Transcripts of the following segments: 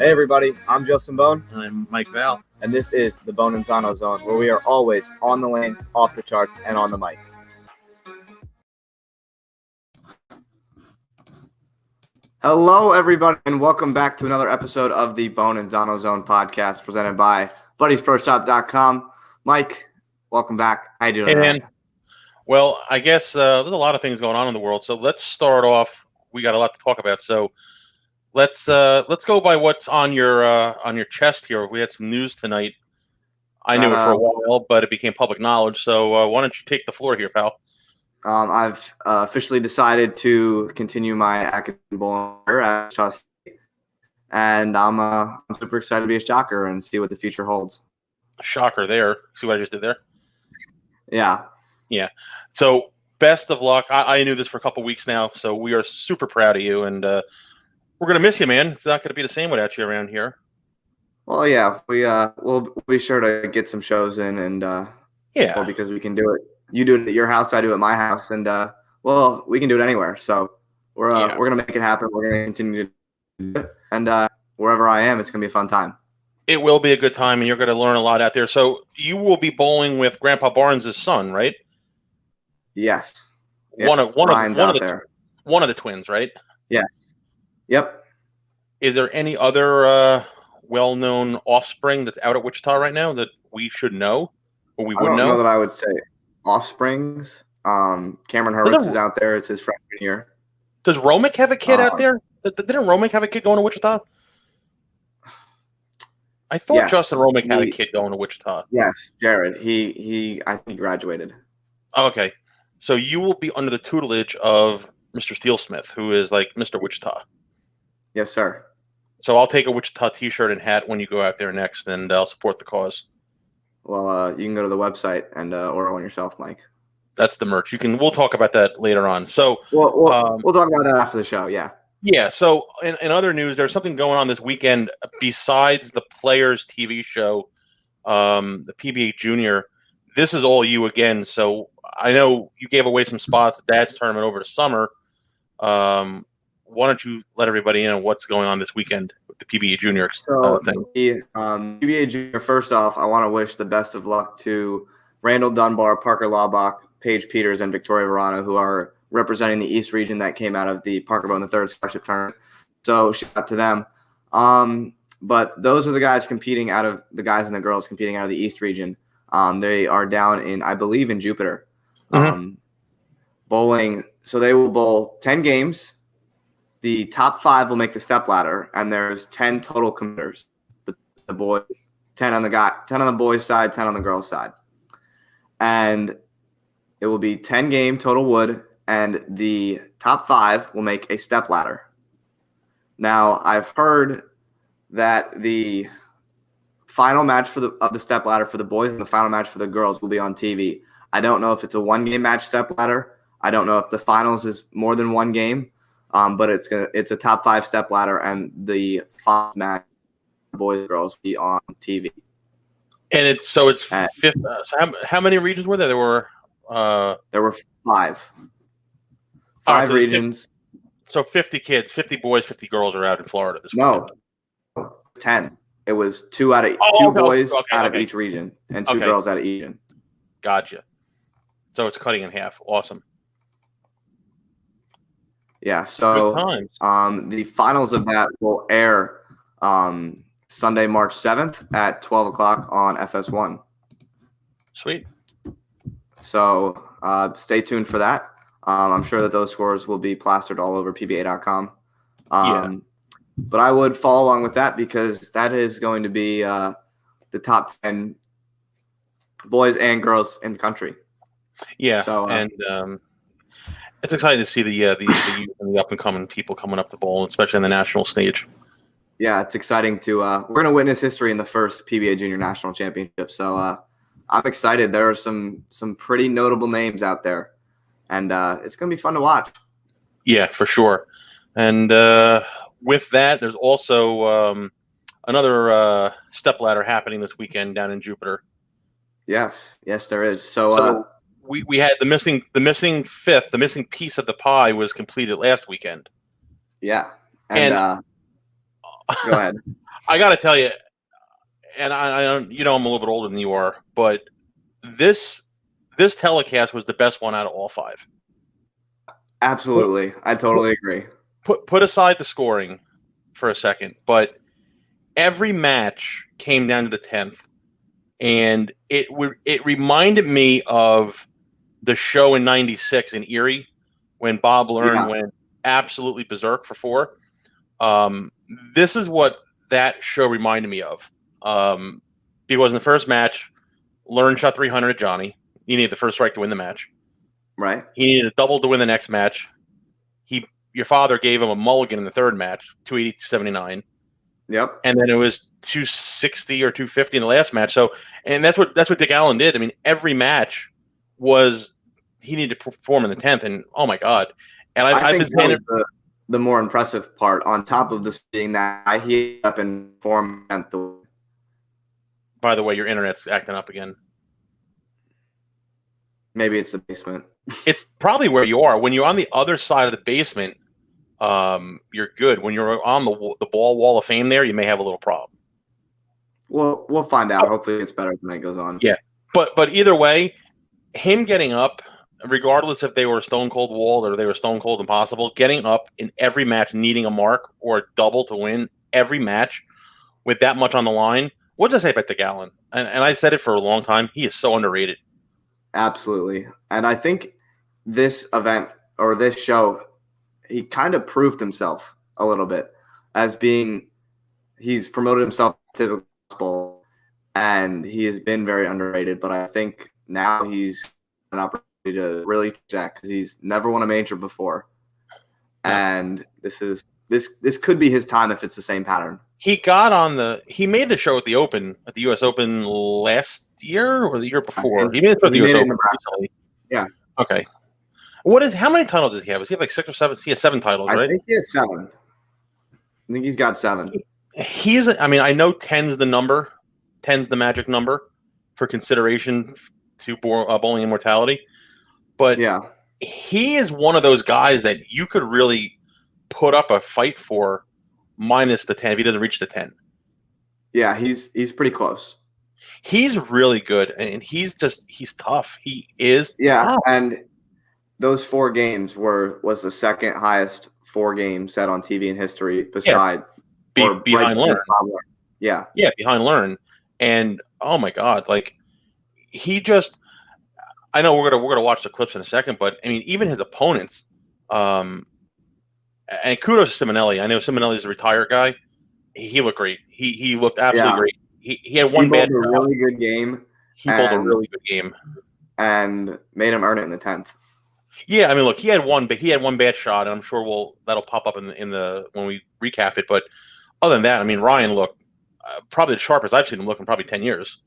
Hey everybody, I'm Justin Bohn. And I'm Mike Val. And this is the Bohn and Zano Zone, where we are always on the lanes, off the charts, and on the mic. Hello everybody, and welcome back to another episode of the Bohn and Zano Zone podcast presented by BuddiesProShop.com. Mike, welcome back. How you doing? Hey man. Well, I guess there's a lot of things going on in the world, so let's start off. We got a lot to talk about, so let's go by what's on your chest here. We had some news tonight. I knew it for a while, but it became public knowledge. So why don't you take the floor here, pal? I've officially decided to continue my academic bowling career at Trust, and I'm super excited to be a shocker and see what the future holds. Shocker there. See what I just did there? Yeah. So best of luck. I knew this for a couple weeks now, so we are super proud of you, and we're gonna miss you, man. It's not gonna be the same without you around here. Well, yeah, we'll be sure to get some shows in, and well, because we can do it. You do it at your house, I do it at my house, and well, we can do it anywhere. So we're gonna make it happen. We're gonna continue to do it, and wherever I am, it's gonna be a fun time. It will be a good time, and you're gonna learn a lot out there. So you will be bowling with Grandpa Barnes' son, right? Yes. One of the twins, right? Yes. Yep. Is there any other well-known offspring that's out at Wichita right now that we should know, or we would know? I don't know that I would say offsprings. Cameron Hurwitz is out there. It's his freshman year. Does Romick have a kid out there? Didn't Romick have a kid going to Wichita? I thought yes, Justin Romick had a kid going to Wichita. Yes, Jared. I think he graduated. Okay. So you will be under the tutelage of Mr. Steelsmith, who is like Mr. Wichita. Yes, sir. So I'll take a Wichita T-shirt and hat when you go out there next, and I'll support the cause. Well, you can go to the website and order one yourself, Mike. That's the merch. We'll talk about that later on. So we'll talk about that after the show. Yeah. Yeah. So in other news, there's something going on this weekend besides the Players TV show, the PBA Junior. This is all you again. So I know you gave away some spots at Dad's tournament over the summer. Why don't you let everybody in on what's going on this weekend with the PBA Junior thing? The PBA Junior, first off, I want to wish the best of luck to Randall Dunbar, Parker Laubach, Paige Peters, and Victoria Verano, who are representing the East region that came out of the Parker Bohn III Scholarship Tournament. So shout out to them. But those are the guys and the girls competing out of the East region. They are down in, I believe, in Jupiter. Bowling. So they will bowl 10 games. The top 5 will make the step ladder, and there's 10 total competitors. The boy, 10 on the boys' side, 10 on the girls' side, and it will be 10 game total wood, and the top 5 will make a step ladder. Now, I've heard that the final match of the step ladder for the boys and the final match for the girls will be on TV. I don't know if it's a 1-game match step ladder. I don't know if the finals is more than 1 game. But it's a top 5 step ladder, and the 5 match boys and girls will be on TV. And it's fifth. So how many regions were there? There were 5. 5 regions. So 50 kids, 50 boys, 50 girls are out in Florida this weekend. No, 10. It was 2 boys out of each region and 2 girls out of each region. Gotcha. So it's cutting in half. Awesome. Yeah, so the finals of that will air Sunday, March 7th at 12 o'clock on FS1. Sweet. So stay tuned for that. I'm sure that those scores will be plastered all over PBA.com. But I would follow along with that because that is going to be the top 10 boys and girls in the country. Yeah, so, and it's exciting to see the youth and the up and coming people coming up the bowl, especially on the national stage. Yeah, it's exciting to we're going to witness history in the first PBA Junior National Championship. So I'm excited. There are some pretty notable names out there, and it's going to be fun to watch. Yeah, for sure. And with that, there's also another stepladder happening this weekend down in Jupiter. Yes, there is. So we had the missing fifth, the missing piece of the pie was completed last weekend. Yeah, and go ahead. I got to tell you, and I I'm a little bit older than you are, but this telecast was the best one out of all five. Absolutely, I totally agree. Put aside the scoring for a second, but every match came down to the 10th, and it reminded me of the show in '96 in Erie when Bob Learn went absolutely berserk for 4. This is what that show reminded me of. Because in the first match, Learn shot 300 at Johnny. He needed the first strike to win the match. Right. He needed a double to win the next match. Your father gave him a mulligan in the third match, 280 to 79. Yep. And then it was 260 or 250 in the last match. So, and that's what Dick Allen did. I mean, every match was he needed to perform in the 10th, and oh my god! And I've been saying it. The more impressive part, on top of this being that he up and form. By the way, your internet's acting up again. Maybe it's the basement. It's probably where you are. When you're on the other side of the basement, you're good. When you're on the ball wall of fame there, you may have a little problem. Well, we'll find out. Hopefully it's better as the night goes on. Yeah. But either way, him getting up, regardless if they were Stone Cold Wall or they were Stone Cold Impossible, getting up in every match, needing a mark or a double to win every match with that much on the line. What did I say about Dick Allen? And I said it for a long time. He is so underrated. Absolutely. And I think this event or this show, he kind of proved himself a little bit as he's promoted himself to the gospel, and he has been very underrated. But I think now he's an opportunity to really check because he's never won a major before. Yeah. And this could be his time if it's the same pattern. He made the show at the US Open last year or the year before. He made it at the US Open recently. Yeah. Okay. How many titles does he have? Does he have like 6 or 7? He has 7 titles, right? I think he has 7. I think he's got 7. I know 10's the number. 10's the magic number for consideration to bowling immortality. But yeah, he is one of those guys that you could really put up a fight for minus the 10 if he doesn't reach the 10. Yeah, he's pretty close. He's really good, and he's tough. He is tough. And those 4 games was the second highest 4 games set on TV in history behind Learn. Yeah, behind Learn. And oh my god, like I know we're gonna watch the clips in a second, but I mean, even his opponents, and kudos to Simonelli. I know Simonelli's a retired guy. He looked great. He looked absolutely great. He had one bad really good game. He bowled a really good game and made him earn it in the 10th. Yeah, I mean, look, he had one bad shot, and I'm sure that'll pop up in the when we recap it. But other than that, I mean, Ryan looked probably the sharpest I've seen him look in probably 10 years.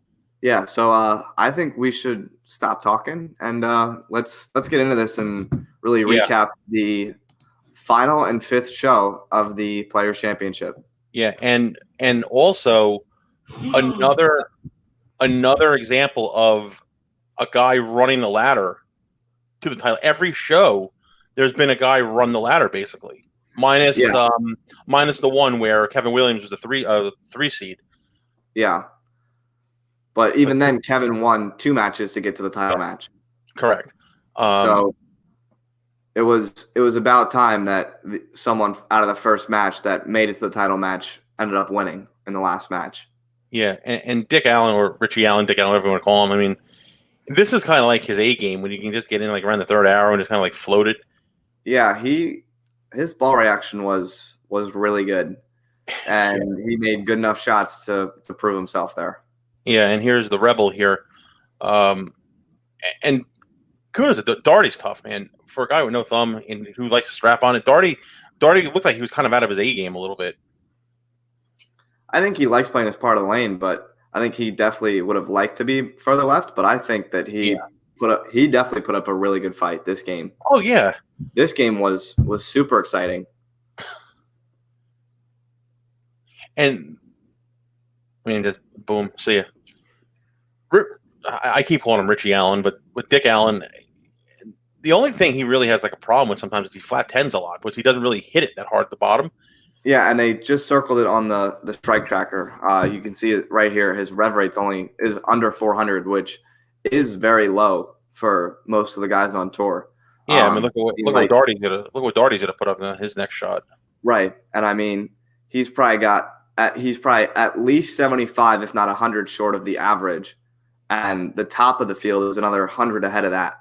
Yeah, so I think we should stop talking and let's get into this and really recap the final and 5th show of the Players Championship. Yeah, and also another example of a guy running the ladder to the title. Every show, there's been a guy run the ladder basically, minus the one where Kevin Williams was the 3 seed. Yeah, but even then, Kevin won 2 matches to get to the title match. Correct. So it was about time that someone out of the first match that made it to the title match ended up winning. in the last match. Yeah, and Dick Allen or Richie Allen, Dick Allen, whatever you want to call him. I mean, this is kind of like his A game when you can just get in like around the third hour and just kind of like float it. Yeah, his ball reaction was really good, and he made good enough shots to prove himself there. Yeah, and here's the Rebel here, and kudos to Darty's tough, man. For a guy with no thumb and who likes to strap on it, Darty looked like he was kind of out of his A game a little bit. I think he likes playing this part of the lane, but I think he definitely would have liked to be further left. But I think that he definitely put up a really good fight this game. Oh yeah, this game was super exciting. And I mean, just boom, see ya. I keep calling him Richie Allen, but with Dick Allen, the only thing he really has like a problem with sometimes is he flat tens a lot, which he doesn't really hit it that hard at the bottom. Yeah, and they just circled it on the strike tracker. You can see it right here. His rev rate is under 400, which is very low for most of the guys on tour. Yeah, I mean, look what Darty's gonna put up in his next shot. Right, and I mean, he's probably at least 75, if not 100, short of the average, and the top of the field is another 100 ahead of that.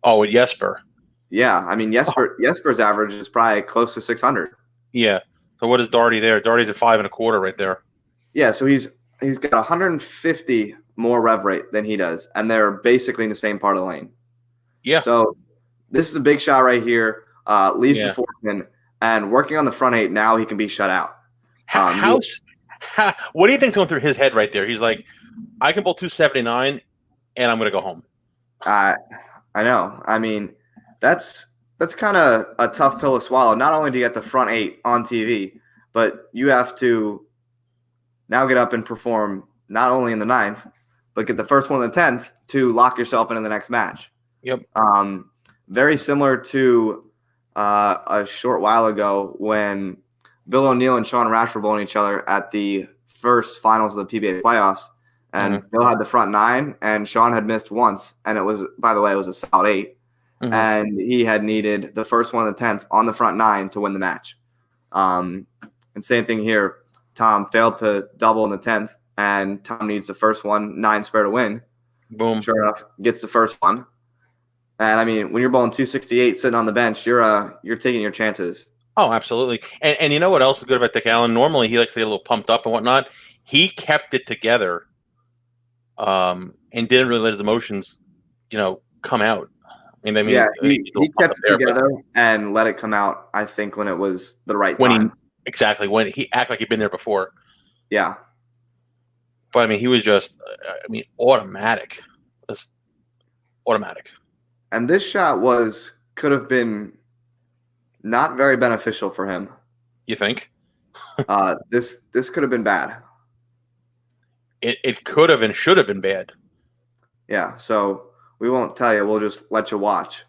Oh, with Jesper. Yeah, I mean Jesper's average is probably close to 600. Yeah. So what is Darty there? Darty's at 5.25 right there. Yeah, so he's got 150 more rev rate than he does, and they're basically in the same part of the lane. Yeah. So this is a big shot right here. Leaves the four pin, and working on the front eight, now he can be shut out. What do you think's going through his head right there? He's like, I can bowl 279, and I'm going to go home. I know. I mean, that's kind of a tough pill to swallow. Not only do you get the front eight on TV, but you have to now get up and perform not only in the 9th, but get the first one in the 10th to lock yourself into the next match. Yep. Very similar to a short while ago when Bill O'Neill and Sean Rash were bowling each other at the first finals of the PBA playoffs. And Bill had the front 9, and Sean had missed once. And it was, by the way, it was a solid 8. Mm-hmm. And he had needed the first one in the 10th on the front 9 to win the match. And same thing here. Tom failed to double in the 10th, and Tom needs the first one, 9 spare to win. Boom. Sure enough, gets the first one. And, I mean, when you're bowling 268 sitting on the bench, you're taking your chances. Oh, absolutely. And you know what else is good about Dick Allen? Normally he likes to get a little pumped up and whatnot. He kept it together and didn't really let his emotions, come out. And I mean, yeah, he kept it together and let it come out, I think, when it was the right time. When he acted like he'd been there before. Yeah. But, I mean, he was just, automatic. Just automatic. And this shot could have been not very beneficial for him. You think? This could have been bad. It could have and should have been bad. Yeah, so we won't tell you. We'll just let you watch.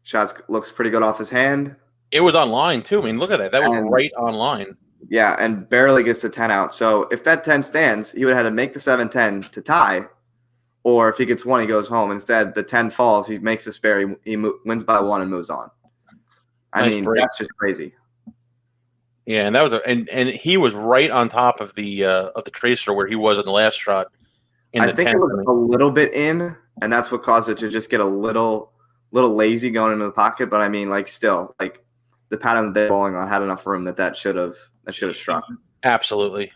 Shots looks pretty good off his hand. It was online, too. I mean, look at that. That was right online. Yeah, and barely gets the 10 out. So if that 10 stands, he would have had to make the 7-10 to tie. Or if he gets 1, he goes home. Instead, the 10 falls. He makes a spare. He wins by 1 and moves on. I mean, that's just crazy. Yeah, and that was and he was right on top of the tracer where he was in the last shot. I think it was a little bit in, and that's what caused it to just get a little lazy going into the pocket. But I mean, still, the pattern that they're bowling on had enough room that should have struck. Absolutely.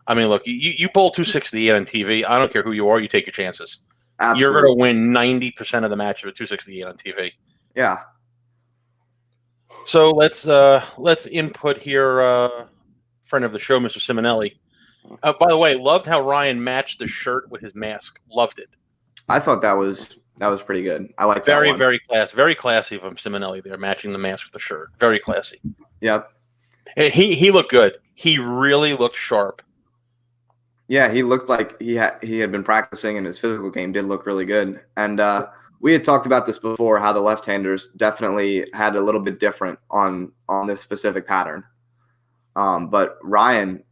I mean, look, you bowl 268 on TV. I don't care who you are. You take your chances. Absolutely. You're going to win 90% of the match with 268 on TV. Yeah. So let's input here, friend of the show, Mr. Simonelli. By the way, loved how Ryan matched the shirt with his mask. Loved it. I thought that was pretty good. I like very, that one. very classy from Simonelli there, matching the mask with the shirt. Very classy. Yep. He looked good. He really looked sharp. Yeah, he looked like he had been practicing, and his physical game did look really good. And we had talked about this before, how the left-handers definitely had a little bit different on this specific pattern. But Ryan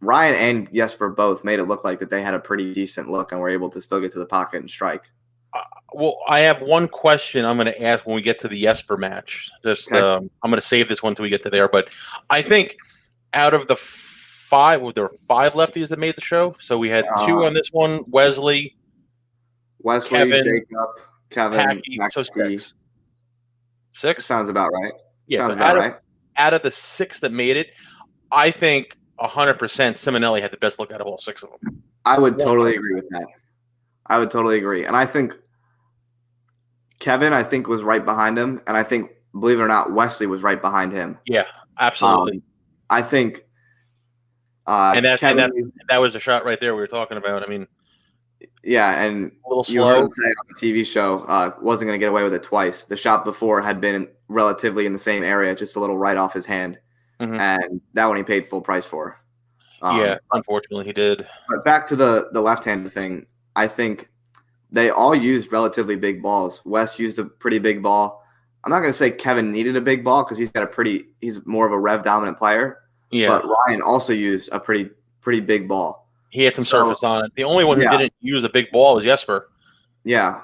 and Jesper both made it look like that they had a pretty decent look and were able to still get to the pocket and strike. Well, I have one question I'm going to ask when we get to the Jesper match. Okay. I'm going to save this one until we get to there. But I think out of the five, well, there were five lefties that made the show. So we had two on this one: Wesley, Kevin, Jacob, Kevin, Packy. So Mackey. Six sounds about right. Yeah. Sounds So about right. out of the six that made it, I think 100% Simonelli had the best look out of all six of them. I would totally agree with that. I would totally agree, and I think Kevin, was right behind him, and I think, believe it or not, Wesley was right behind him. Yeah, absolutely. I think, and Kevin, that was a shot right there we were talking about. I mean, yeah, and a little you slow. heard him say on the TV show, wasn't going to get away with it twice. The shot before had been relatively in the same area, just a little right off his hand, and that one he paid full price for. Yeah, unfortunately he did. But back to the left-handed thing, I think they all used relatively big balls. Wes used a pretty big ball. I'm not going to say Kevin needed a big ball because he's more of a rev dominant player. Yeah. But Ryan also used a pretty big ball. He had some surface on it. The only one who didn't use a big ball was Jesper. Yeah.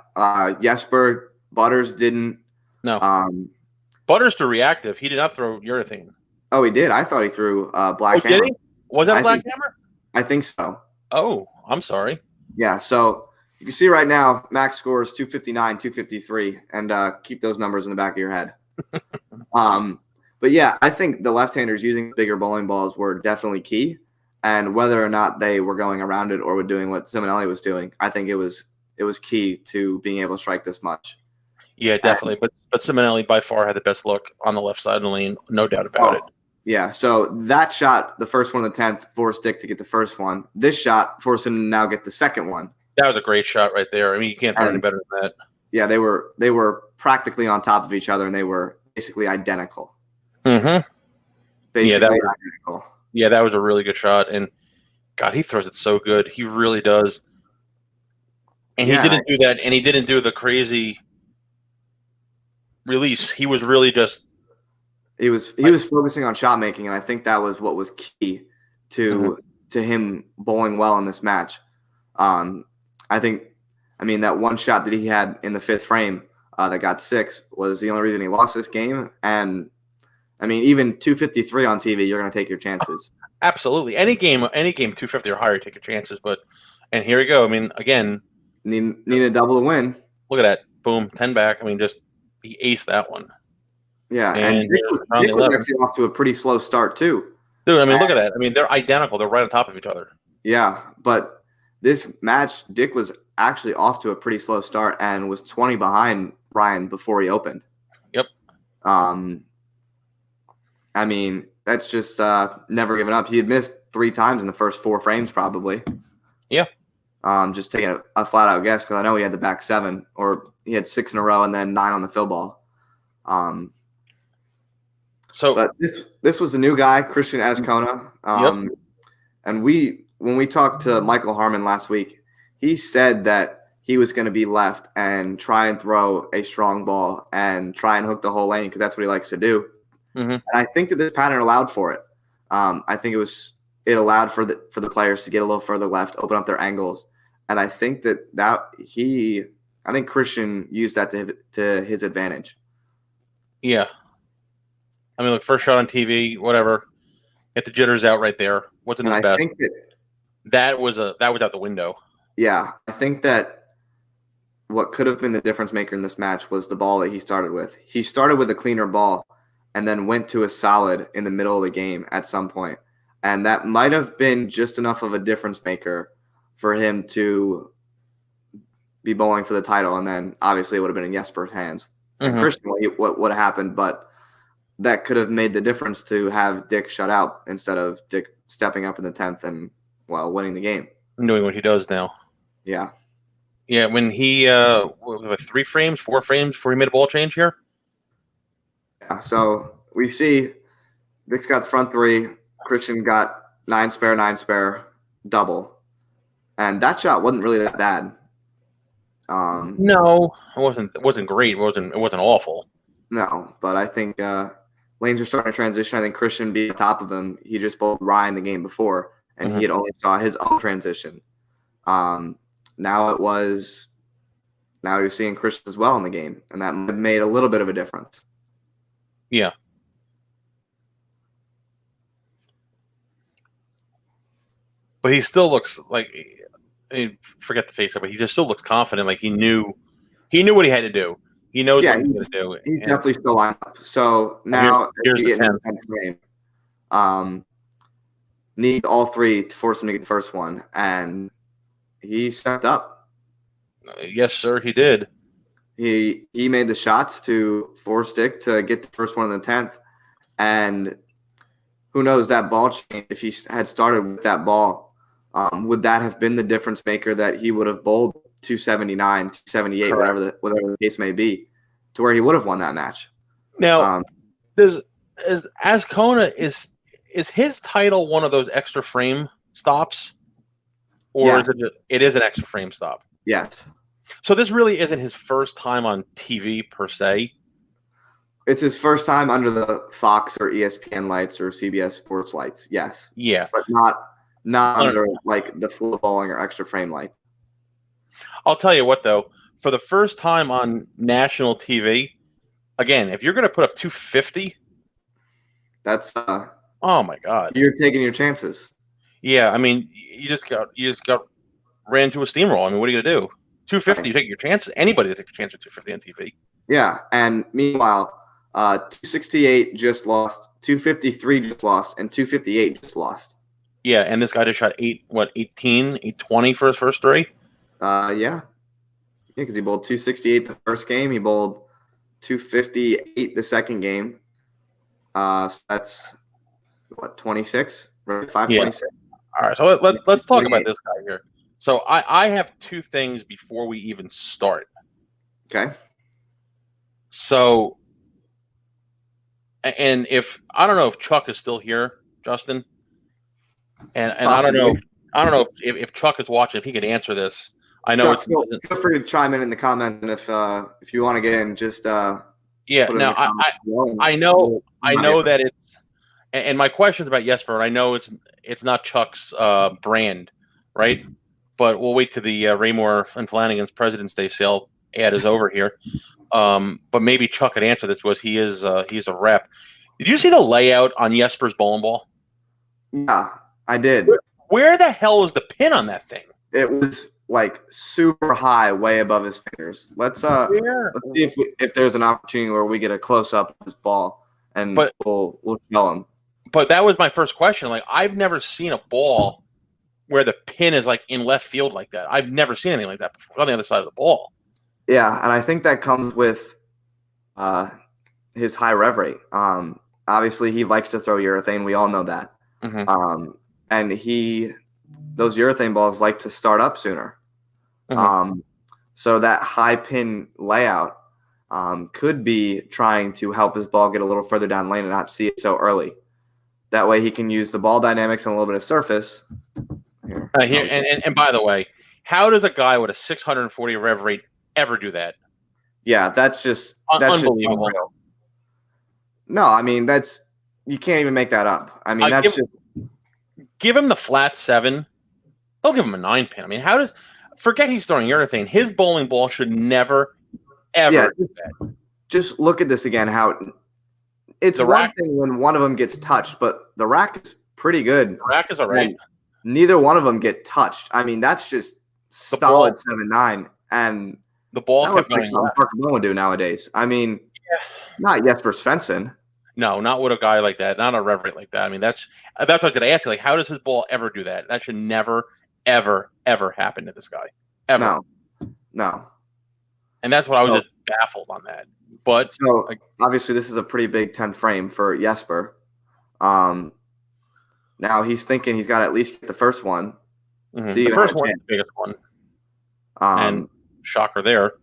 Jesper, Butters didn't. No. Butters threw reactive. He did not throw urethane. Oh, he did? I thought he threw black hammer. Did he? Was that black hammer? I think so. Oh, I'm sorry. Yeah, so you can see right now, Max scores 259, 253, and keep those numbers in the back of your head. But yeah, I think the left-handers using bigger bowling balls were definitely key, and whether or not they were going around it or were doing what Simonelli was doing, I think it was key to being able to strike this much. Yeah, definitely. But Simonelli by far had the best look on the left side of the lane, no doubt about it. Yeah, so that shot, the first one of the 10th, forced Dick to get the first one. This shot forced him to now get the second one. That was a great shot right there. I mean, you can't throw any better than that. Yeah, they were practically on top of each other, and they were basically identical. Mm-hmm. Basically identical. Yeah, that was a really good shot. And, God, he throws it so good. He really does. And he didn't do that, and he didn't do the crazy release. He was really just – He was focusing on shot making, and I think that was what was key to him bowling well in this match. That one shot that he had in the fifth frame that got 6 was the only reason he lost this game. And even 253 on TV, you're going to take your chances. Absolutely, any game 250 or higher, take your chances. And here we go. I mean, again, need a double to win. Look at that, boom, 10 back. I mean, just he aced that one. Yeah, and Dick was actually off to a pretty slow start, too. Dude, I mean, look at that. I mean, they're identical. They're right on top of each other. Yeah, but this match, Dick was actually off to a pretty slow start and was 20 behind Ryan before he opened. Yep. That's just never giving up. He had missed 3 times in the first 4 frames probably. Yeah. Just taking a flat-out guess because I know he had the back 7, or he had 6 in a row and then 9 on the fill ball. But this was a new guy, Christian Azcona. And when we talked to Michael Harmon last week, he said that he was going to be left and try and throw a strong ball and try and hook the whole lane because that's what he likes to do. And I think that this pattern allowed for it. I think it allowed for the players to get a little further left, open up their angles, and I think I think Christian used that to his advantage. Yeah. I mean, look, first shot on TV, whatever. Get the jitters out right there. What's in the best? I think that was out the window. Yeah, I think that what could have been the difference maker in this match was the ball that he started with. He started with a cleaner ball and then went to a solid in the middle of the game at some point. And that might have been just enough of a difference maker for him to be bowling for the title. And then obviously it would have been in Jesper's hands. Personally, what would have happened, but that could have made the difference to have Dick shut out instead of Dick stepping up in the 10th and, winning the game. Doing what he does now. Yeah. Yeah, when he 3 frames, 4 frames before he made a ball change here? Yeah, so we see Dick's got the front 3, Christian got 9 spare, double. And that shot wasn't really that bad. No, it wasn't great. It wasn't awful. No, but I think lanes are starting to transition. I think Christian being on top of him, he just bowled Ryan the game before, and he had only saw his own transition. Now you're seeing Christian as well in the game, and that made a little bit of a difference. Yeah. but he still looks like forget the face of it. He just still looks confident, like he knew what he had to do. He knows what he's going to do. He's definitely still lined up. So now here's the 10th frame. Need all three to force him to get the first one, and he stepped up. Yes, sir, he did. He made the shots to force Dick to get the first one in the 10th, and who knows, that ball change, if he had started with that ball, would that have been the difference maker that he would have bowled 279, 278, whatever the case may be, to where he would have won that match. Now, Ascona is his title one of those extra frame stops, or yes. it is an extra frame stop? Yes. So this really isn't his first time on TV per se. It's his first time under the Fox or ESPN lights or CBS Sports lights. Yes. Yeah. But not under like the full bowling or extra frame light. I'll tell you what, though, for the first time on national TV, again, if you're going to put up 250, that's oh my God, you're taking your chances. Yeah, I mean, you just got ran into a steamroll. I mean, what are you going to do? 250, right. You take your chances. Anybody that takes a chance with 250 on TV. Yeah, and meanwhile, 268 just lost, 253 just lost, and 258 just lost. Yeah, and this guy just shot 820 for his first three? Yeah, because he bowled 268 the first game. He bowled 258 the second game. So that's, 26? Right, 526. Yeah. All right, so let's talk about this guy here. So I have two things before we even start. Okay. So, and I don't know if Chuck is still here, Justin, and I don't know if Chuck is watching, if he could answer this. I know Chuck, feel free to chime in the comments, and if you want to get in, just yeah. Now I know that it's, and my question's about Jesper, and I know it's not Chuck's brand, right? But we'll wait till the Raymore and Flanagan's President's Day sale ad is over here. But maybe Chuck could answer this. He's a rep. Did you see the layout on Jesper's bowling ball? Yeah, I did. Where the hell was the pin on that thing? It was like super high, way above his fingers. Let's see if there's an opportunity where we get a close up of his ball, and we'll show him. But that was my first question. Like, I've never seen a ball where the pin is like in left field like that. I've never seen anything like that before on the other side of the ball. Yeah, and I think that comes with his high rev rate. Obviously, he likes to throw urethane. We all know that. Mm-hmm. And those urethane balls like to start up sooner. Mm-hmm. So that high pin layout could be trying to help his ball get a little further down lane and not see it so early. That way he can use the ball dynamics and a little bit of surface. Here, and by the way, how does a guy with a 640 rev rate ever do that? Yeah, that's unbelievable. Just no, I mean, you can't even make that up. I mean, give him the flat 7. Don't give him a 9 pin. I mean, forget he's throwing urethane. His bowling ball should never, ever do that. Just look at this again. How it's one thing when one of them gets touched, but the rack is pretty good. The rack is all right. Neither one of them get touched. I mean, that's just solid 7-9, and the ball kept going left. Parker Bohn would do nowadays. I mean, not Jesper Svensson. No, not with a guy like that. Not a rev rate like that. I mean, that's what I was going to ask you. Like, how does his ball ever do that? That should never, ever, ever happen to this guy. Ever. No. And that's what I was just baffled on that. But obviously, this is a pretty big 10th frame for Jesper. Now he's thinking he's got to at least get the first one. Mm-hmm. The first one is the biggest one. And shocker there.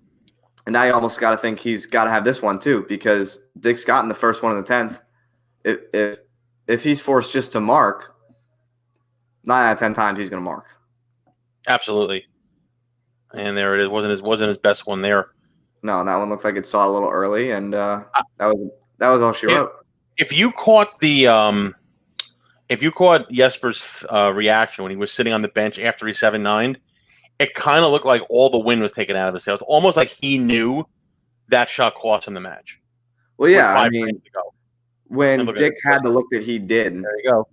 And now you almost got to think he's got to have this one too, because Dick's gotten the first one in the 10th. If he's forced just to mark, 9 out of 10 times he's going to mark. Absolutely. And there it is. Wasn't his best one there. No, that one looked like it saw a little early, and that was all she wrote. If you caught Jesper's reaction when he was sitting on the bench after he 7-9'd, it kind of looked like all the wind was taken out of his sails. It's almost like he knew that shot cost him the match. Well, yeah, I mean, when Dick had the look that he did, there you go.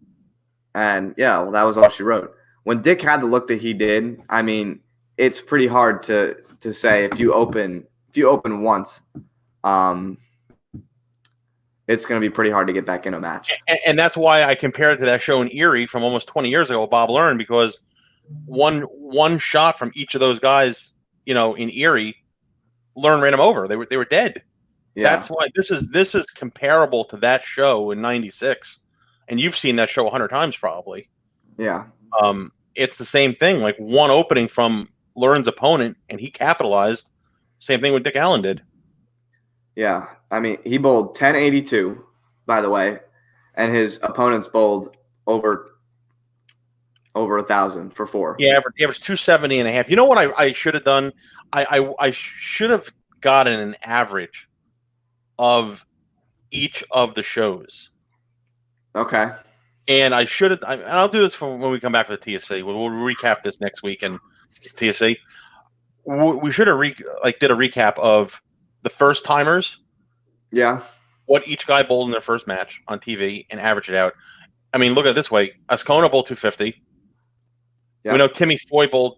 And that was all she wrote. when Dick had the look that he did, I mean, it's pretty hard to say if you open once, it's going to be pretty hard to get back in a match. And that's why I compared it to that show in Erie from almost 20 years ago with Bob Learn, because one shot from each of those guys, in Erie, Learn ran them over. They were dead. Yeah. That's why this is comparable to that show in '96, and you've seen that show 100 times probably. Yeah. It's the same thing. Like one opening from Learn's opponent, and he capitalized. Same thing with Dick Allen did. Yeah, I mean, he bowled 1082, by the way, and his opponents bowled over 1,000 for 4. Yeah, average 270.5. You know what I should have done? I should have gotten an average of each of the shows. Okay. And I should have, and I'll do this when we come back to the TSC. We'll recap this next week in TSC. We should have did a recap of the first timers. Yeah. What each guy bowled in their first match on TV and average it out. I mean, look at it this way. Ascona bowled 250. Yep. We know Timmy Foy bowled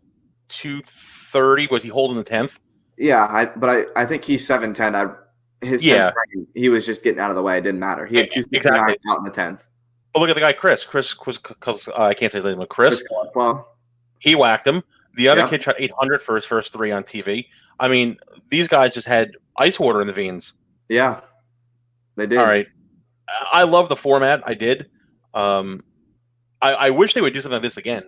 230. Was he holding the 10th? Yeah, but I think he's 710. His 10th frame, he was just getting out of the way. It didn't matter. He had 269 out in the 10th. But look at the guy, Chris. Chris was, I can't say his name, but Chris. He whacked him. The other kid shot 800 for his first 3 on TV. I mean, these guys just had ice water in the veins. Yeah, they did. All right. I love the format. I did. I wish they would do something like this again.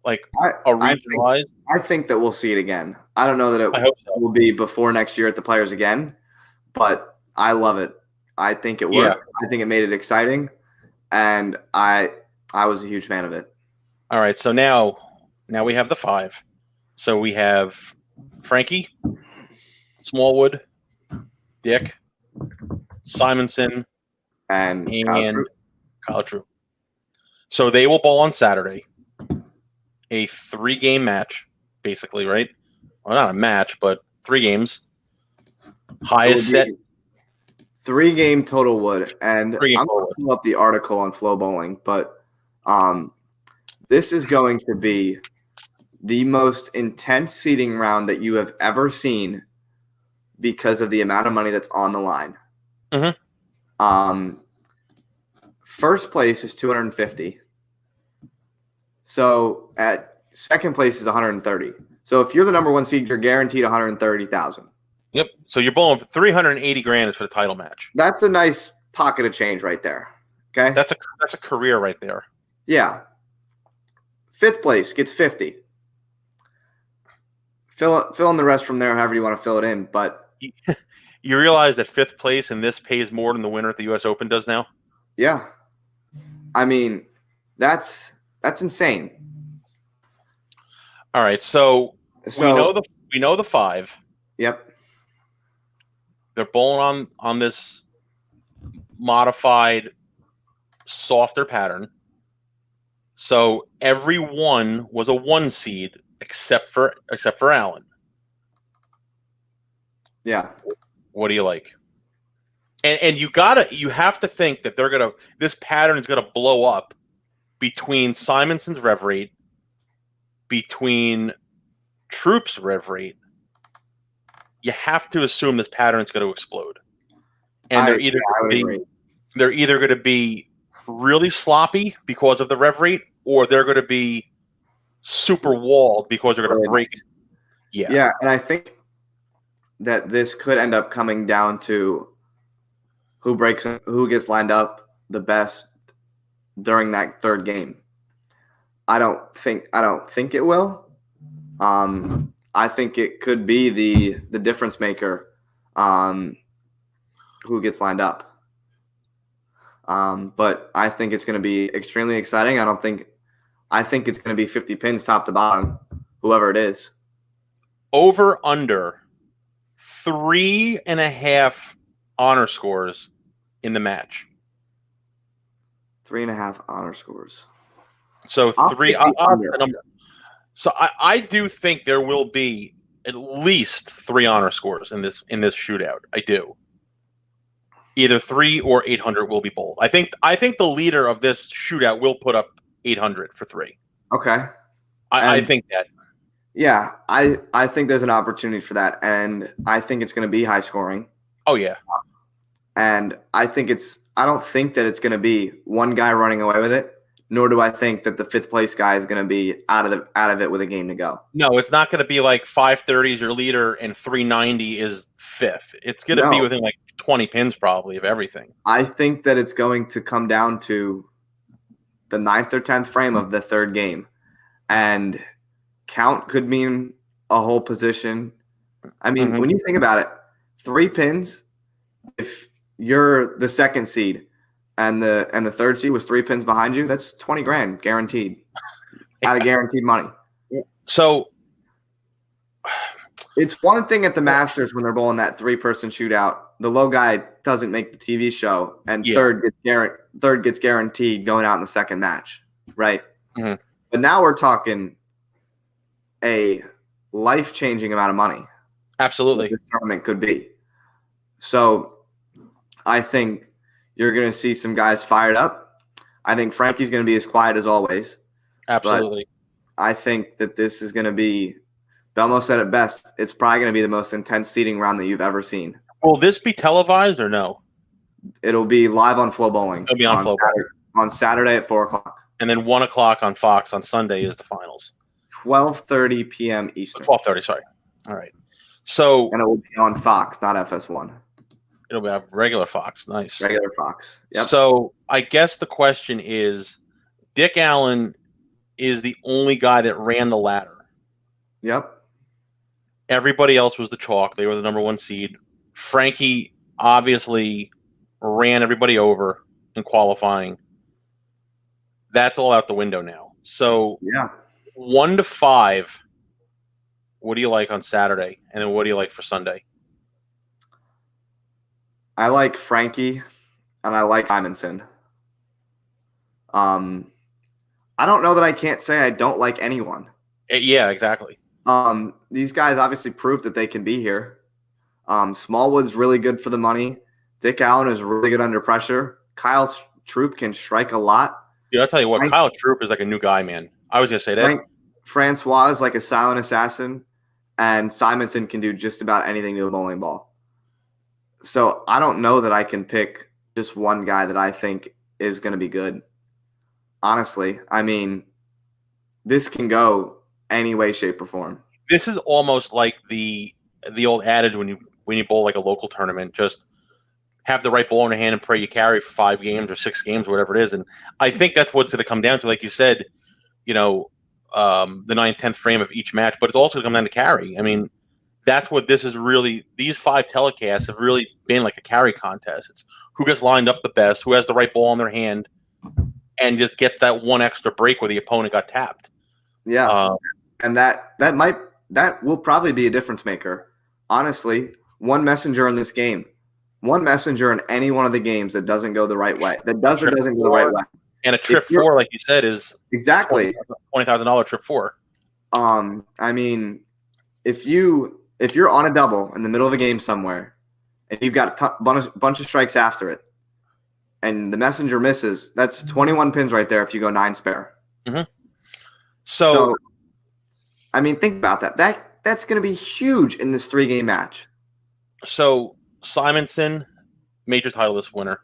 Like a regionalized. I think that we'll see it again. I don't know that it will be before next year at the Players again, but I love it. I think it worked. I think it made it exciting, and I was a huge fan of it. All right, so now we have the 5. So we have Frankie, Smallwood, Dick, Simonson, and Kyle True. So they will bowl on Saturday. A 3-game match, basically, right? Well, not a match, but 3 games. Highest set. 3-game total wood. And I'm going to pull up the article on Flow Bowling, but this is going to be the most intense seeding round that you have ever seen because of the amount of money that's on the line. Mm-hmm. First place is 250. So at second place is 130. So if you're the number 1 seed, you're guaranteed 130,000. Yep. So you're bowling for 380 grand for the title match. That's a nice pocket of change right there. Okay. That's a career right there. Yeah. 5th place gets 50. Fill in the rest from there, however you want to fill it in. But you realize that 5th place in this pays more than the winner at the U.S. Open does now? Yeah. I mean, that's insane. All right, so we know the 5. Yep. They're bowling on this modified, softer pattern. So every one was a 1 seed except for Allen. Yeah. What do you like? And you have to think that this pattern is gonna blow up between Simonson's rev rate, between Troop's rev rate. You have to assume this pattern is going to explode, and they're either going to be really sloppy because of the rev rate, or they're going to be super walled because they're going to break. Yeah, and I think that this could end up coming down to who gets lined up the best during that 3rd game. I don't think it will. I think it could be the difference maker who gets lined up. But I think it's going to be extremely exciting. I think it's going to be 50 pins top to bottom, whoever it is. Over under 3.5 honor scores in the match. 3.5 honor scores. So 3. So I do think there will be at least 3 honor scores in this shootout. I do. Either 3 or 800 will be bowled. I think the leader of this shootout will put up 800 for 3. Okay. I think that. Yeah, I think there's an opportunity for that, and I think it's going to be high scoring. Oh yeah. And I don't think that it's going to be one guy running away with it, nor do I think that the fifth place guy is going to be out of it with a game to go. No, it's not going to be like 530 is your leader and 390 is fifth. It's going to be within like 20 pins probably of everything. I think that it's going to come down to the 9th or 10th frame of the third game. And count could mean a whole position. I mean, when you think about it, 3 pins, if you're the second seed and the third seed was 3 pins behind you, that's 20 grand guaranteed out of guaranteed money. So it's one thing at the Masters when they're bowling that 3-person shootout. The low guy doesn't make the TV show, and third gets guaranteed going out in the second match, right? Mm-hmm. But now we're talking a life-changing amount of money. Absolutely, this tournament could be. So I think you're going to see some guys fired up. I think Frankie's going to be as quiet as always. Absolutely. But I think that this is going to be, Belmo said it best, it's probably going to be the most intense seeding round that you've ever seen. Will this be televised or no? It'll be live on Flow Bowling. It'll be on Flow Bowling. On Saturday at 4 o'clock. And then 1 o'clock on Fox on Sunday is the finals. 12:30 p.m. Eastern. 12:30, sorry. All right. So and it will be on Fox, not FS1. It'll be on regular Fox. Nice. Regular Fox. Yep. So I guess the question is, Dick Allen is the only guy that ran the ladder. Yep. Everybody else was the chalk. They were the number 1 seed. Frankie obviously ran everybody over in qualifying. That's all out the window now. So 1 to 5, what do you like on Saturday? And then what do you like for Sunday? I like Frankie and I like Simonson. I don't know that I can't say I don't like anyone. Yeah, exactly. These guys obviously proved that they can be here. Smallwood's really good for the money. Dick Allen is really good under pressure. Kyle Troop can strike a lot. Yeah, I'll tell you what, Kyle Troop is like a new guy, man. I was going to say that. Francois is like a silent assassin, and Simonson can do just about anything to the bowling ball. So I don't know that I can pick just one guy that I think is going to be good. Honestly, I mean, this can go any way, shape, or form. This is almost like the old adage when you bowl like a local tournament, just have the right ball in your hand and pray you carry for 5 games or 6 games, whatever it is. And I think that's what's going to come down to, like you said, the 9th, 10th frame of each match, but it's also going to come down to carry. I mean, that's what this is really. These 5 telecasts have really been like a carry contest. It's who gets lined up the best, who has the right ball in their hand, and just gets that one extra break where the opponent got tapped. Yeah, and that will probably be a difference maker. Honestly, one messenger in this game, one messenger in any one of the games that doesn't go the right way, that does or doesn't go the right way. And a trip 4, like you said, is exactly $20,000 trip 4. I mean, if you're on a double in the middle of a game somewhere, and you've got a bunch of strikes after it, and the messenger misses, that's 21 pins right there if you go 9 spare. Mm-hmm. So, I mean, think about that. That's going to be huge in this 3-game match. So Simonson, major title this winter.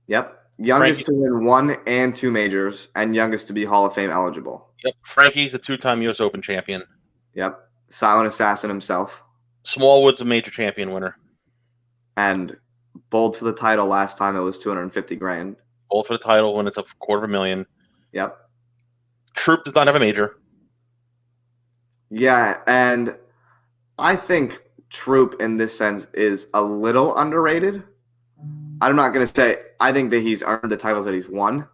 Yep. Youngest to win 1 and 2 majors, and youngest to be Hall of Fame eligible. Yep. Frankie's a 2-time U.S. Open champion. Yep. Silent assassin himself. Smallwood's a major champion winner. And bowled for the title last time. It was 250 grand. Bowled for the title when it's a $250,000. Yep. Troop does not have a major. Yeah, and I think Troop in this sense is a little underrated. I'm not going to say I think that he's earned the titles that he's won,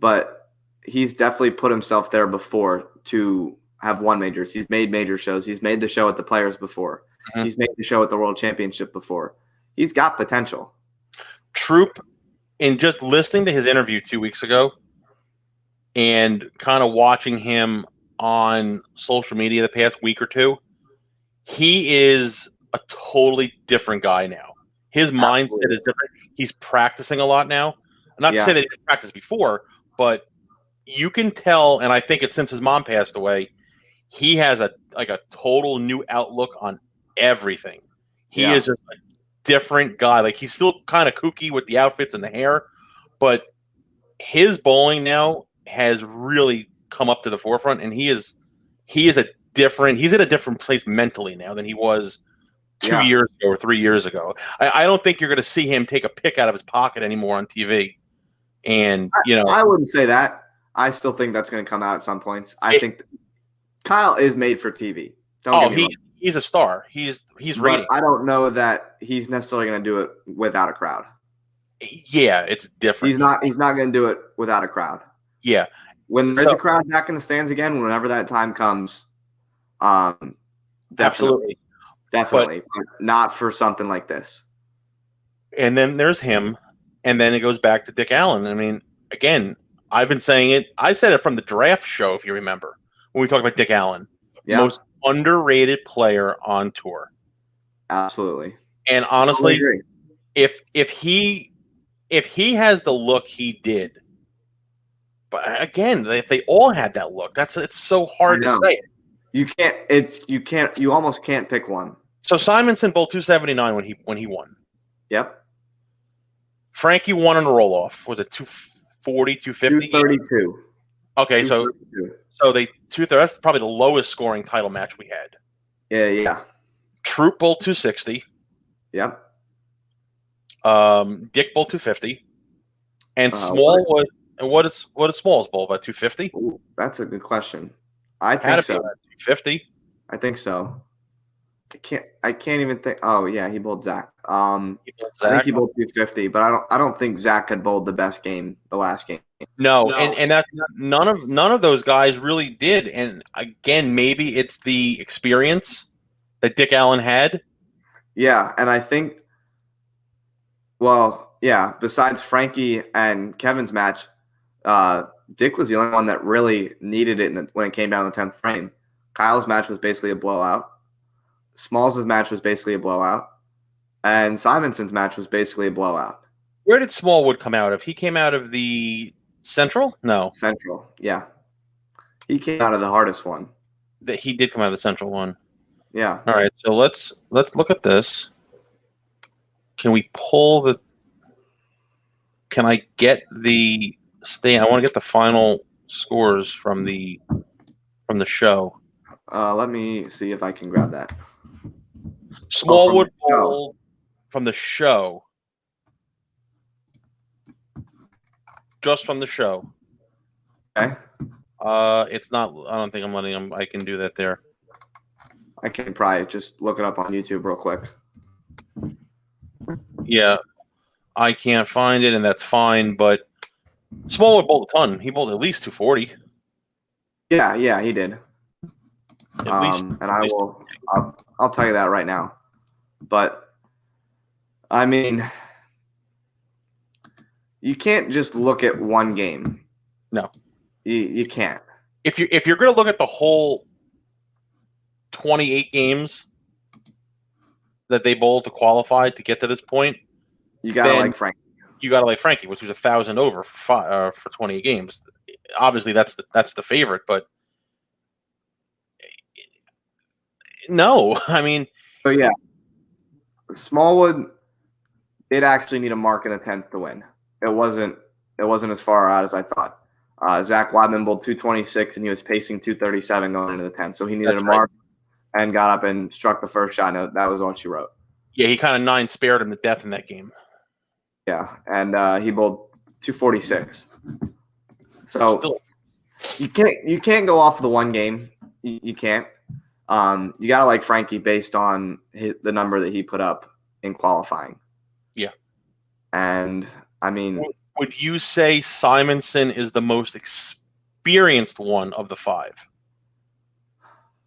but he's definitely put himself there before to have won majors. He's made major shows. He's made the show at the Players before. Mm-hmm. He's made the show at the World Championship before. He's got potential. Troop, in just listening to his interview 2 weeks ago and kind of watching him on social media the past week or two, he is a totally different guy now. His mindset is different. He's practicing a lot now. Not to say that he didn't practice before, but you can tell, and I think it's since his mom passed away, he has a total new outlook on everything. He is just a different guy. Like, he's still kind of kooky with the outfits and the hair, but his bowling now has really come up to the forefront, and he's in a different place mentally now than he was 2 years ago or 3 years ago. I don't think you're going to see him take a pick out of his pocket anymore on TV. And I wouldn't say that. I still think that's going to come out at some points. I think Kyle is made for TV. Don't get me wrong. He's a star. He's reading. I don't know that he's necessarily going to do it without a crowd. Yeah, it's different. He's not going to do it without a crowd. Yeah. When there's a crowd back in the stands again, whenever that time comes, absolutely. Definitely, but not for something like this. And then there's him, and then it goes back to Dick Allen. I mean, again, I've been saying it. I said it from the draft show, if you remember, when we talked about Dick Allen. Yeah. Most underrated player on tour. Absolutely. And honestly, if he has the look he did, but again, if they all had that look, it's so hard to say. You almost can't pick one. So Simonson bowled 279 when he won. Yep. Frankie won on a roll off. Was it 240, 250? 232. Okay, so that's probably the lowest scoring title match we had. Yeah. Troop bowled 260. Yep. Dick bowled 250. And Small what is Small's bowl? About 250? That's a good question. I think so. 250. I think so. I can't even think. Oh yeah, he bowled Zach. I think he bowled 250, but I don't think Zach had bowled the best game, the last game. No. And that none of those guys really did. And again, maybe it's the experience that Dick Allen had. Yeah, and I think, besides Frankie and Kevin's match, Dick was the only one that really needed it when it came down to the 10th frame. Kyle's match was basically a blowout. Smalls' match was basically a blowout. And Simonson's match was basically a blowout. Where did Smallwood come out of? He came out of the Central? No. Central, yeah. He came out of the hardest one. He did come out of the Central one. Yeah. All right, so let's look at this. Can we pull the – can I get the – I want to get the final scores from the show. Let me see if I can grab that. Smallwood bowled from the show. Just from the show. Okay. It's not. I don't think I'm letting him. I can do that there. I can probably just look it up on YouTube real quick. Yeah, I can't find it, and that's fine. But Smallwood bowled a ton. He bowled at least 240. Yeah, he did. At least, and I'll tell you that right now. But I mean, you can't just look at one game. No, you can't. If you're going to look at the whole 28 games that they bowled to qualify to get to this point, you gotta like Frankie. You gotta like Frankie, which was 1,000 over for 28 games. Obviously, that's the favorite, but no, I mean. So yeah, Smallwood did actually need a mark in the 10th to win. It wasn't as far out as I thought. Zach Weidman bowled 226 and he was pacing 237 going into the 10th, so he needed a mark and got up and struck the first shot. And that was all she wrote. Yeah, he kind of 9 spared him to death in that game. Yeah, and he bowled 246. So you can't go off of the one game. You can't. You gotta like Frankie based on the number that he put up in qualifying. Yeah, and I mean, would you say Simonson is the most experienced one of the 5?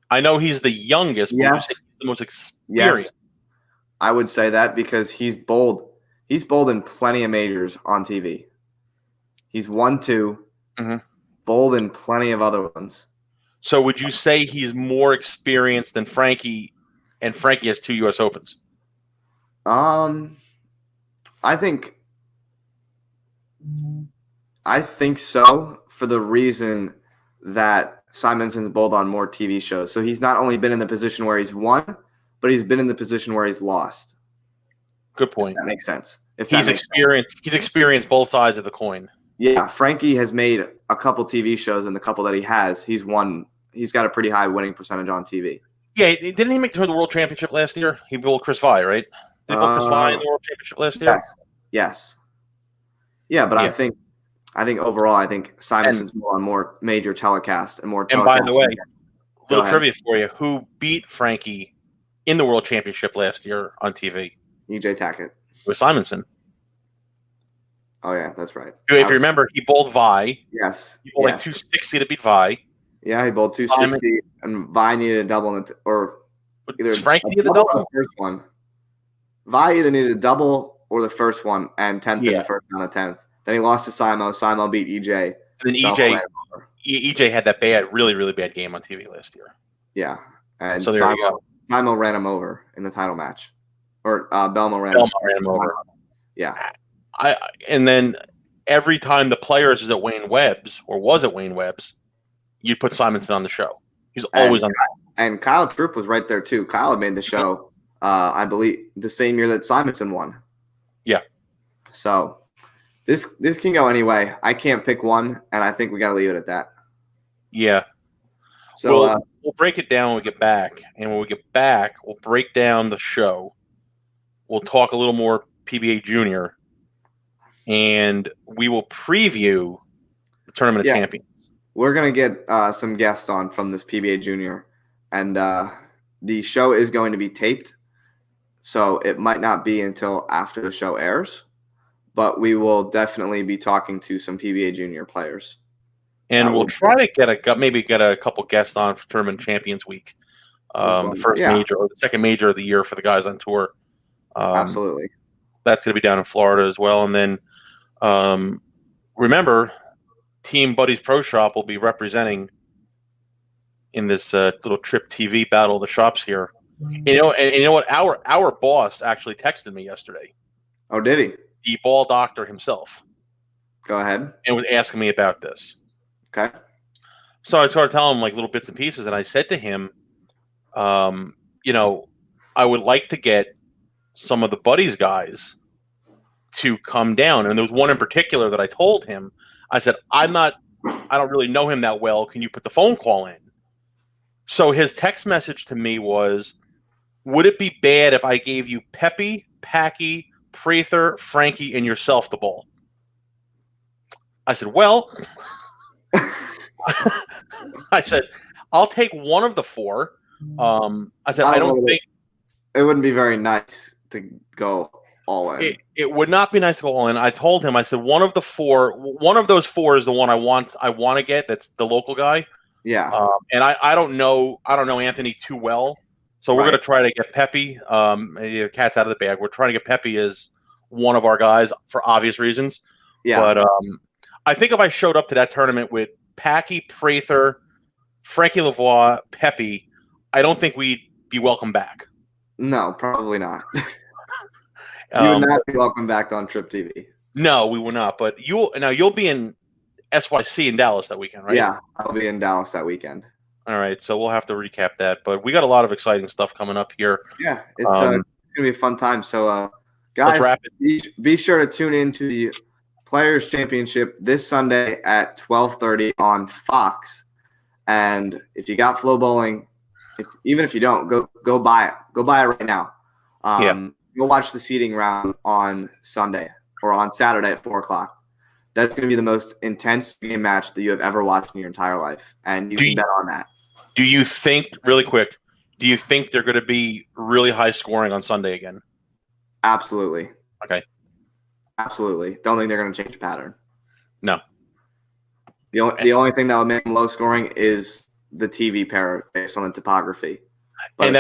I know he's the youngest. But yes, would you say he's the most experienced. Yes, I would say that because he's bowled. He's bowled in plenty of majors on TV. He's won 2, bowled in plenty of other ones. So would you say he's more experienced than Frankie, and Frankie has 2 U.S. Opens? I think I think so, for the reason that Simonson's bowled on more TV shows. So he's not only been in the position where he's won, but he's been in the position where he's lost. Good point. If that makes sense. He's experienced both sides of the coin. Yeah, Frankie has made a couple TV shows, and the couple that he has, he's won. He's got a pretty high winning percentage on TV. Yeah, didn't he make the World Championship last year? He bowled Chris Vi, right? Did he bowl Chris Vi in the World Championship last year? Yes. Yeah, but Yeah. I think overall, I think Simonson's on more major telecasts and more. And by the way, little trivia for you: who beat Frankie in the World Championship last year on TV? EJ Tackett. It was Simonson. Oh yeah, that's right. If you remember, he bowled Vi. Yes. He bowled like 260 to beat Vi. Yeah, he bowled 260, and Vi needed a double, Does Frankie need the double? The first one. Vi either needed a double or the first one, and 10th in the first round of 10th. Then he lost to Simo. Simo beat EJ. And then EJ had that really, really bad game on TV last year. Yeah, and so Simo ran him over in the title match, or Belmo ran him over. Yeah. And then every time the players is at Wayne Webb's or was at Wayne Webb's, you'd put Simonson on the show. He's always on. And Kyle Troop was right there too. Kyle had made the show, I believe, the same year that Simonson won. Yeah. So this can go anyway. I can't pick one, and I think we got to leave it at that. Yeah. So we'll break it down when we get back, and when we get back, we'll break down the show. We'll talk a little more PBA Junior, and we will preview the Tournament of Champions. We're going to get some guests on from this PBA Junior, and the show is going to be taped, so it might not be until after the show airs, but we will definitely be talking to some PBA Junior players. And we'll try to get a couple guests on for Tournament Champions Week, the first major or the second major of the year for the guys on tour. Absolutely. That's going to be down in Florida as well. And then remember, Team Buddies Pro Shop will be representing in this little Trip TV battle of the shops here. You know what? Our boss actually texted me yesterday. Oh, did he? The ball doctor himself. Go ahead. And was asking me about this. Okay. So I started telling him like little bits and pieces, and I said to him, I would like to get some of the Buddies guys to come down. And there was one in particular that I told him, I said, I don't really know him that well. Can you put the phone call in? So his text message to me was, would it be bad if I gave you Pepe, Packy, Prather, Frankie, and yourself the ball? I said, well, I said, I'll take one of the four. I said, I don't think it wouldn't be very nice to go all in. It would not be nice to go all in. I told him, I said, one of those four is the one I want to get. That's the local guy. Yeah. And I don't know Anthony too well. So we're going to try to get Pepe. Cat's out of the bag. We're trying to get Pepe as one of our guys for obvious reasons. Yeah. But I think if I showed up to that tournament with Packy, Prather, Frankie Lavoie, Pepe, I don't think we'd be welcome back. No, probably not. You would not be welcome back on Trip TV. No, we will not. But you'll be in SYC in Dallas that weekend, right? Yeah, I'll be in Dallas that weekend. All right, so we'll have to recap that. But we got a lot of exciting stuff coming up here. Yeah, it's going to be a fun time. So, guys, be sure to tune in to the Players Championship this Sunday at 12:30 on Fox. And if you got Flow Bowling, even if you don't, go buy it. Go buy it right now. Go watch the seeding round on Sunday or on Saturday at 4 o'clock. That's going to be the most intense game match that you have ever watched in your entire life, and you can bet on that. Do you think, really quick, they're going to be really high scoring on Sunday again? Absolutely. Okay. Absolutely. Don't think they're going to change the pattern. No. The only thing that would make them low scoring is the TV pair based on the topography. But and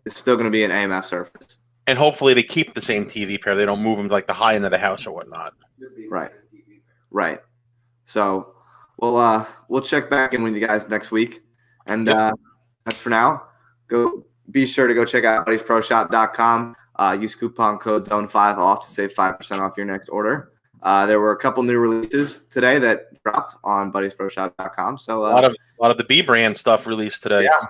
it's still going to be an AMF surface. And hopefully they keep the same TV pair. They don't move them like the high end of the house or whatnot. Right. So we'll check back in with you guys next week. And that's for now. Be sure to go check out buddiesproshop.com. Use coupon code ZONE5 off to save 5% off your next order. There were a couple new releases today that dropped on BuddiesProShop.com. So A lot of the B brand stuff released today. Yeah.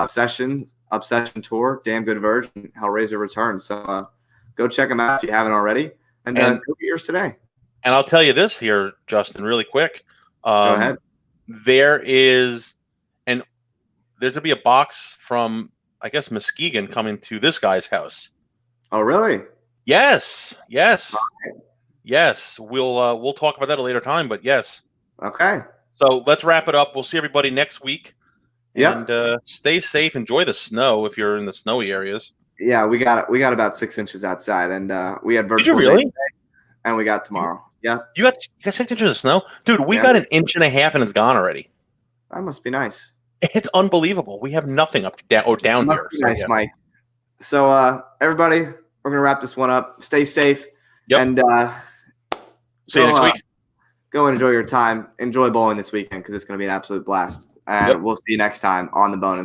Obsession Tour, Damn Good Version, Hellraiser Returns. So go check them out if you haven't already, and go get yours today. And I'll tell you this here, Justin, really quick. Go ahead. There's gonna be a box from, I guess, Muskegon coming to this guy's house. Oh, really? Yes. Okay. Yes. We'll talk about that at a later time, but yes. Okay. So let's wrap it up. We'll see everybody next week. Yep. And stay safe. Enjoy the snow if you're in the snowy areas. Yeah, we got about 6 inches outside, and we had virtual. Did you really? Day, and we got tomorrow. Yeah. You got 6 inches of snow, dude. We got 1.5 inches and it's gone already. That must be nice. It's unbelievable. We have nothing down here. Nice, yeah. Mike. So everybody, we're gonna wrap this one up. Stay safe. Yep. And see you next week. Go and enjoy your time. Enjoy bowling this weekend because it's gonna be an absolute blast. And we'll see you next time on the Bohn and Zano.